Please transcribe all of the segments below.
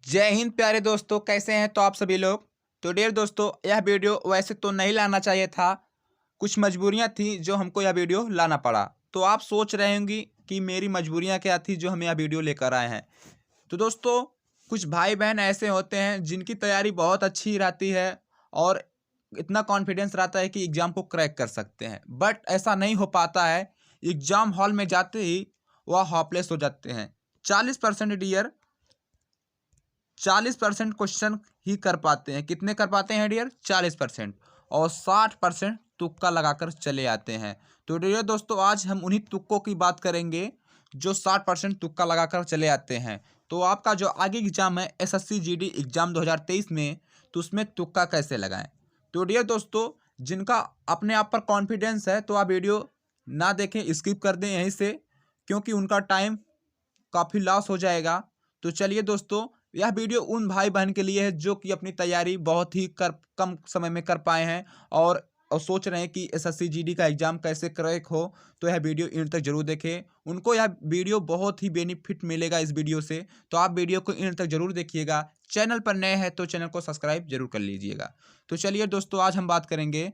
जय हिंद प्यारे दोस्तों, कैसे हैं तो आप सभी लोग। तो डियर दोस्तों, यह वीडियो वैसे तो नहीं लाना चाहिए था। कुछ मजबूरियां थी जो हमको यह वीडियो लाना पड़ा। तो आप सोच रहे होंगे कि मेरी मजबूरियां क्या थी जो हम यह वीडियो लेकर आए हैं। तो दोस्तों, कुछ भाई बहन ऐसे होते हैं जिनकी तैयारी बहुत अच्छी रहती है और इतना कॉन्फिडेंस रहता है कि एग्ज़ाम को क्रैक कर सकते हैं, बट ऐसा नहीं हो पाता है। एग्ज़ाम हॉल में जाते ही वह होपलेस हो जाते हैं। 40% डियर 40% क्वेश्चन ही कर पाते हैं। कितने कर पाते हैं डियर? 40%। और 60% तुक्का लगाकर चले आते हैं। तो डियर दोस्तों, आज हम उन्हीं तुक्कों की बात करेंगे जो 60% तुक्का लगाकर चले आते हैं। तो आपका जो आगे एग्जाम है एसएससी जीडी एग्जाम 2023 में, तो उसमें तुक्का कैसे लगाएं। तो डियर दोस्तों, जिनका अपने आप पर कॉन्फिडेंस है तो आप वीडियो ना देखें, स्किप कर दें यहीं से, क्योंकि उनका टाइम काफ़ी लॉस हो जाएगा। तो चलिए दोस्तों, यह वीडियो उन भाई बहन के लिए है जो कि अपनी तैयारी बहुत ही कम समय में कर पाए हैं और सोच रहे हैं कि एसएससी जीडी का एग्ज़ाम कैसे क्रैक हो। तो यह वीडियो एंड तक जरूर देखें, उनको यह वीडियो बहुत ही बेनिफिट मिलेगा इस वीडियो से। तो आप वीडियो को एंड तक जरूर देखिएगा। चैनल पर नए हैं तो चैनल को सब्सक्राइब जरूर कर लीजिएगा। तो चलिए दोस्तों, आज हम बात करेंगे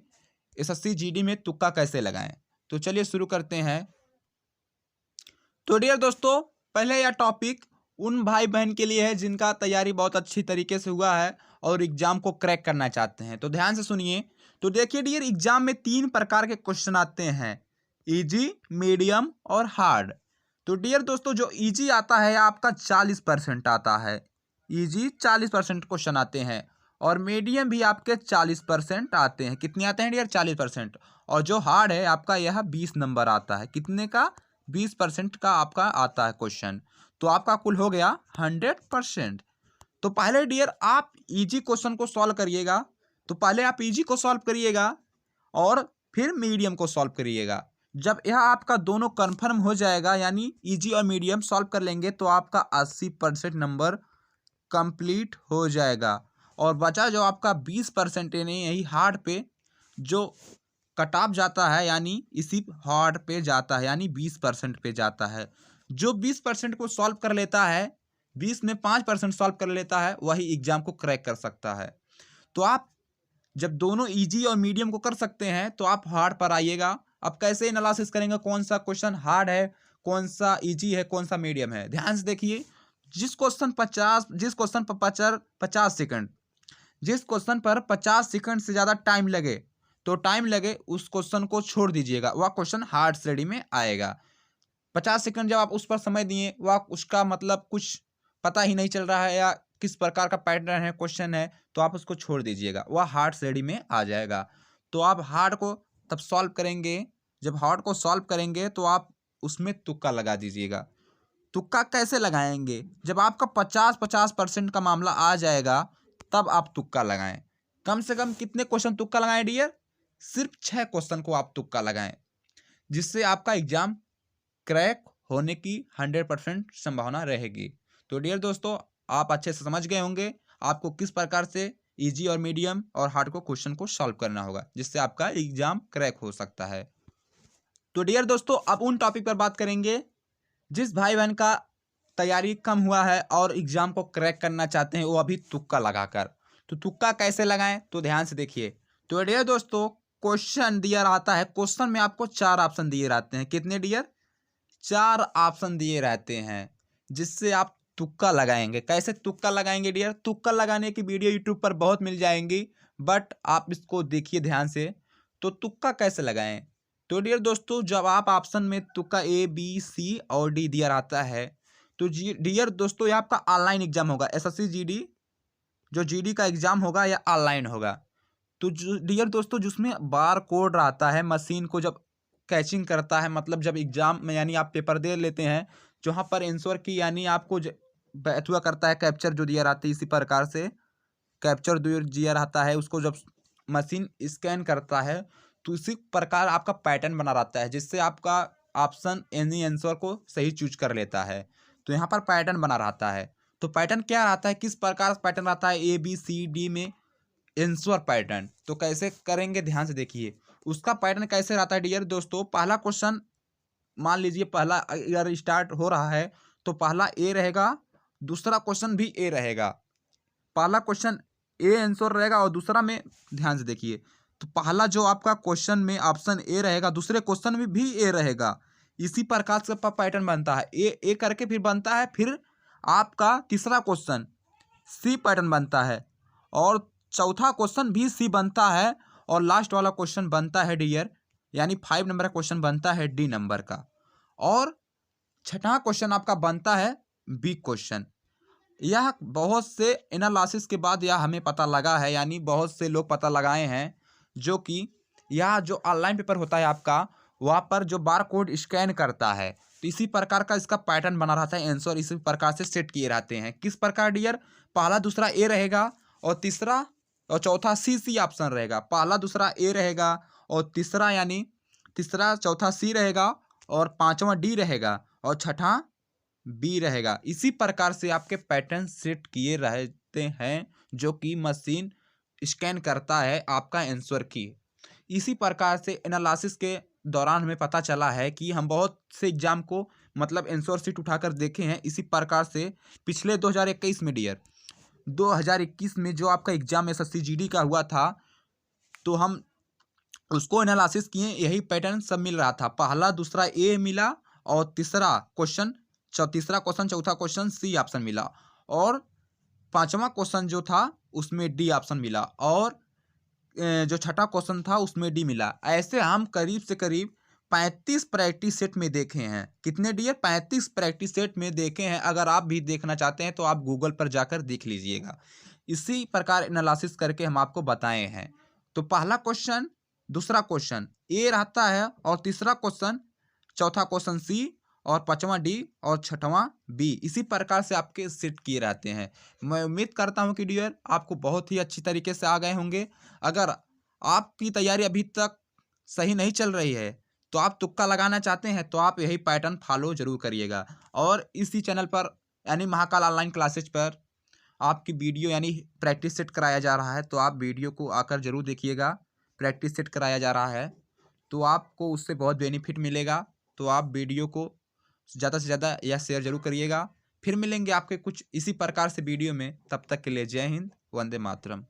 एसएससी जीडी में तुक्का कैसे लगाएं। तो चलिए शुरू करते हैं। तो डियर दोस्तों, पहले यह टॉपिक उन भाई बहन के लिए है जिनका तैयारी बहुत अच्छी तरीके से हुआ है और एग्जाम को क्रैक करना चाहते हैं। तो ध्यान से सुनिए। तो देखिए डियर, एग्जाम में 3 प्रकार के क्वेश्चन आते हैं, इजी, मीडियम और हार्ड। तो डियर दोस्तों, जो इजी आता है आपका 40% आता है। इजी 40% क्वेश्चन आते हैं और मीडियम भी आपके 40% आते हैं। कितने आते हैं डियर? 40%। और जो हार्ड है आपका यह 20 नंबर आता है। कितने का? 20% का आपका आता है क्वेश्चन। तो आपका कुल हो गया 100%। तो पहले डियर आप इजी क्वेश्चन को सॉल्व करिएगा। तो पहले आप इजी को सॉल्व करिएगा और फिर मीडियम को सॉल्व करिएगा। जब यह आपका दोनों कंफर्म हो जाएगा, यानी इजी और मीडियम सॉल्व कर लेंगे, तो आपका 80% नंबर कंप्लीट हो जाएगा। और बचा जो आपका 20% यानी यही हार्ड पे जो कट ऑफ जाता है, यानी इसी हार्ड पे जाता है, यानी 20% पे जाता है। जो 20% को सॉल्व कर लेता है, 20 में 5% सॉल्व कर लेता है, वही एग्जाम को क्रैक कर सकता है। तो आप जब दोनों इजी और मीडियम को कर सकते हैं तो आप हार्ड पर आइएगा। अब कैसे एनालिसिस करेंगे कौन सा क्वेश्चन हार्ड है, कौन सा इजी है, कौन सा मीडियम है। ध्यान से देखिए। जिस क्वेश्चन पर 50 सेकंड, जिस क्वेश्चन पर 50 सेकंड से ज़्यादा टाइम लगे, तो टाइम लगे उस क्वेश्चन को छोड़ दीजिएगा, वह क्वेश्चन हार्ड श्रेणी में आएगा। 50 सेकंड जब आप उस पर समय दिए, वह उसका मतलब कुछ पता ही नहीं चल रहा है या किस प्रकार का पैटर्न है, क्वेश्चन है, तो आप उसको छोड़ दीजिएगा, वह हार्ड श्रेणी में आ जाएगा। तो आप हार्ड को तब सॉल्व करेंगे। जब हार्ड को सॉल्व करेंगे तो आप उसमें तुक्का लगा दीजिएगा। तुक्का कैसे लगाएंगे? जब आपका 50-50% का मामला आ जाएगा, तब आप तुक्का लगाएं। कम से कम कितने क्वेश्चन तुक्का लगाएं डियर? सिर्फ 6 क्वेश्चन को आप तुक्का लगाएं, जिससे आपका एग्जाम क्रैक होने की 100% संभावना रहेगी। तो डियर दोस्तों, आप अच्छे से समझ गए होंगे आपको किस प्रकार से इजी और मीडियम और हार्ड को क्वेश्चन को सॉल्व करना होगा, जिससे आपका एग्जाम क्रैक हो सकता है। तो डियर दोस्तों, अब उन टॉपिक पर बात करेंगे जिस भाई बहन का तैयारी कम हुआ है और एग्जाम को क्रैक करना चाहते हैं, वो अभी तुक्का लगाकर। तो तुक्का कैसे लगाएं? तो ध्यान से देखिए। तो डियर दोस्तों, क्वेश्चन दिया रहता है, क्वेश्चन में आपको 4 ऑप्शन दिए रहते हैं। कितने डियर? 4 ऑप्शन दिए रहते हैं, जिससे आप तुक्का लगाएंगे। कैसे तुक्का लगाएंगे डियर? तुक्का लगाने की वीडियो यूट्यूब पर बहुत मिल जाएंगी, बट आप इसको देखिए ध्यान से। तो तुक्का कैसे लगाएं? तो डियर दोस्तों, जब आप ऑप्शन में तुक्का ए बी सी और डी दिया रहता है, तो जी डियर दोस्तों, ये आपका ऑनलाइन एग्जाम होगा। एसएससी जीडी जो जीडी का एग्जाम होगा या ऑनलाइन होगा। तो जो डियर दोस्तों, जिसमें बार कोड रहता है, मशीन को जब कैचिंग करता है, मतलब जब एग्जाम में यानी आप पेपर दे लेते हैं, जहाँ पर आंसर की यानी आपको बैठुआ करता है, कैप्चर जो दिया रहता है, इसी प्रकार से कैप्चर जो दिया रहता है, उसको जब मशीन स्कैन करता है, तो इसी प्रकार आपका पैटर्न बना रहता है, जिससे आपका ऑप्शन एनी आंसर को सही चूज कर लेता है। तो यहाँ पर पैटर्न बना रहता है। तो पैटर्न क्या रहता है, किस प्रकार से पैटर्न आता है? ए बी सी डी में आंसर पैटर्न। तो कैसे करेंगे? ध्यान से देखिए। उसका पैटर्न कैसे रहता है डियर दोस्तों? पहला क्वेश्चन मान लीजिए, पहला अगर स्टार्ट हो रहा है तो पहला ए रहेगा दूसरा क्वेश्चन भी ए रहेगा। पहला क्वेश्चन ए आंसर रहेगा और दूसरा में ध्यान से देखिए, तो पहला जो आपका क्वेश्चन में ऑप्शन ए रहेगा, दूसरे क्वेश्चन में भी ए रहेगा। इसी प्रकार से पैटर्न बनता है, ए करके फिर बनता है, फिर आपका तीसरा क्वेश्चन सी पैटर्न बनता है और चौथा क्वेश्चन भी सी बनता है और लास्ट वाला क्वेश्चन बनता है डियर, यानी 5 नंबर का क्वेश्चन बनता है डी नंबर का। और छठा क्वेश्चन आपका बनता है बी क्वेश्चन। यह बहुत से एनालिसिस के बाद यह हमें पता लगा है, यानी बहुत से लोग पता लगाए हैं, जो कि यह जो ऑनलाइन पेपर होता है आपका, वहाँ पर जो बार कोड स्कैन करता है, तो इसी प्रकार का इसका पैटर्न बना रहता है, आंसर इसी प्रकार से सेट किए रहते हैं। किस प्रकार डियर, पहला दूसरा ए रहेगा और तीसरा और चौथा सी ऑप्शन रहेगा। पहला दूसरा ए रहेगा और तीसरा यानी तीसरा चौथा सी रहेगा और पांचवा डी रहेगा और छठा बी रहेगा। इसी प्रकार से आपके पैटर्न सेट किए रहते हैं, जो कि मशीन स्कैन करता है आपका आंसर की। इसी प्रकार से एनालिसिस के दौरान हमें पता चला है कि हम बहुत से एग्जाम को मतलब आंसर शीट उठाकर देखे हैं। इसी प्रकार से पिछले 2021 में डियर 2021 में जो आपका एग्जाम SSC GD का हुआ था, तो हम उसको एनालिसिस किए, यही पैटर्न सब मिल रहा था। पहला दूसरा ए मिला और तीसरा क्वेश्चन चौथा क्वेश्चन सी ऑप्शन मिला और पांचवा क्वेश्चन जो था उसमें डी ऑप्शन मिला और जो छठा क्वेश्चन था उसमें डी मिला। ऐसे हम करीब से करीब 35 प्रैक्टिस सेट में देखे हैं। कितने डियर, 35 प्रैक्टिस सेट में देखे हैं। अगर आप भी देखना चाहते हैं तो आप गूगल पर जाकर देख लीजिएगा। इसी प्रकार एनालिसिस करके हम आपको बताए हैं। तो पहला क्वेश्चन दूसरा क्वेश्चन ए रहता है और तीसरा क्वेश्चन चौथा क्वेश्चन सी और पांचवा डी और छठवां बी। इसी प्रकार से आपके सेट किए रहते हैं। मैं उम्मीद करता हूं कि डियर आपको बहुत ही अच्छी तरीके से आ गए होंगे। अगर आपकी तैयारी अभी तक सही नहीं चल रही है तो आप तुक्का लगाना चाहते हैं तो आप यही पैटर्न फॉलो जरूर करिएगा। और इसी चैनल पर यानी महाकाल ऑनलाइन क्लासेज पर आपकी वीडियो यानी प्रैक्टिस सेट कराया जा रहा है, तो आप वीडियो को आकर जरूर देखिएगा। प्रैक्टिस सेट कराया जा रहा है तो आपको उससे बहुत बेनिफिट मिलेगा। तो आप वीडियो को ज़्यादा से ज़्यादा या शेयर जरूर करिएगा। फिर मिलेंगे आपके कुछ इसी प्रकार से वीडियो में, तब तक के लिए जय हिंद, वंदे मातरम।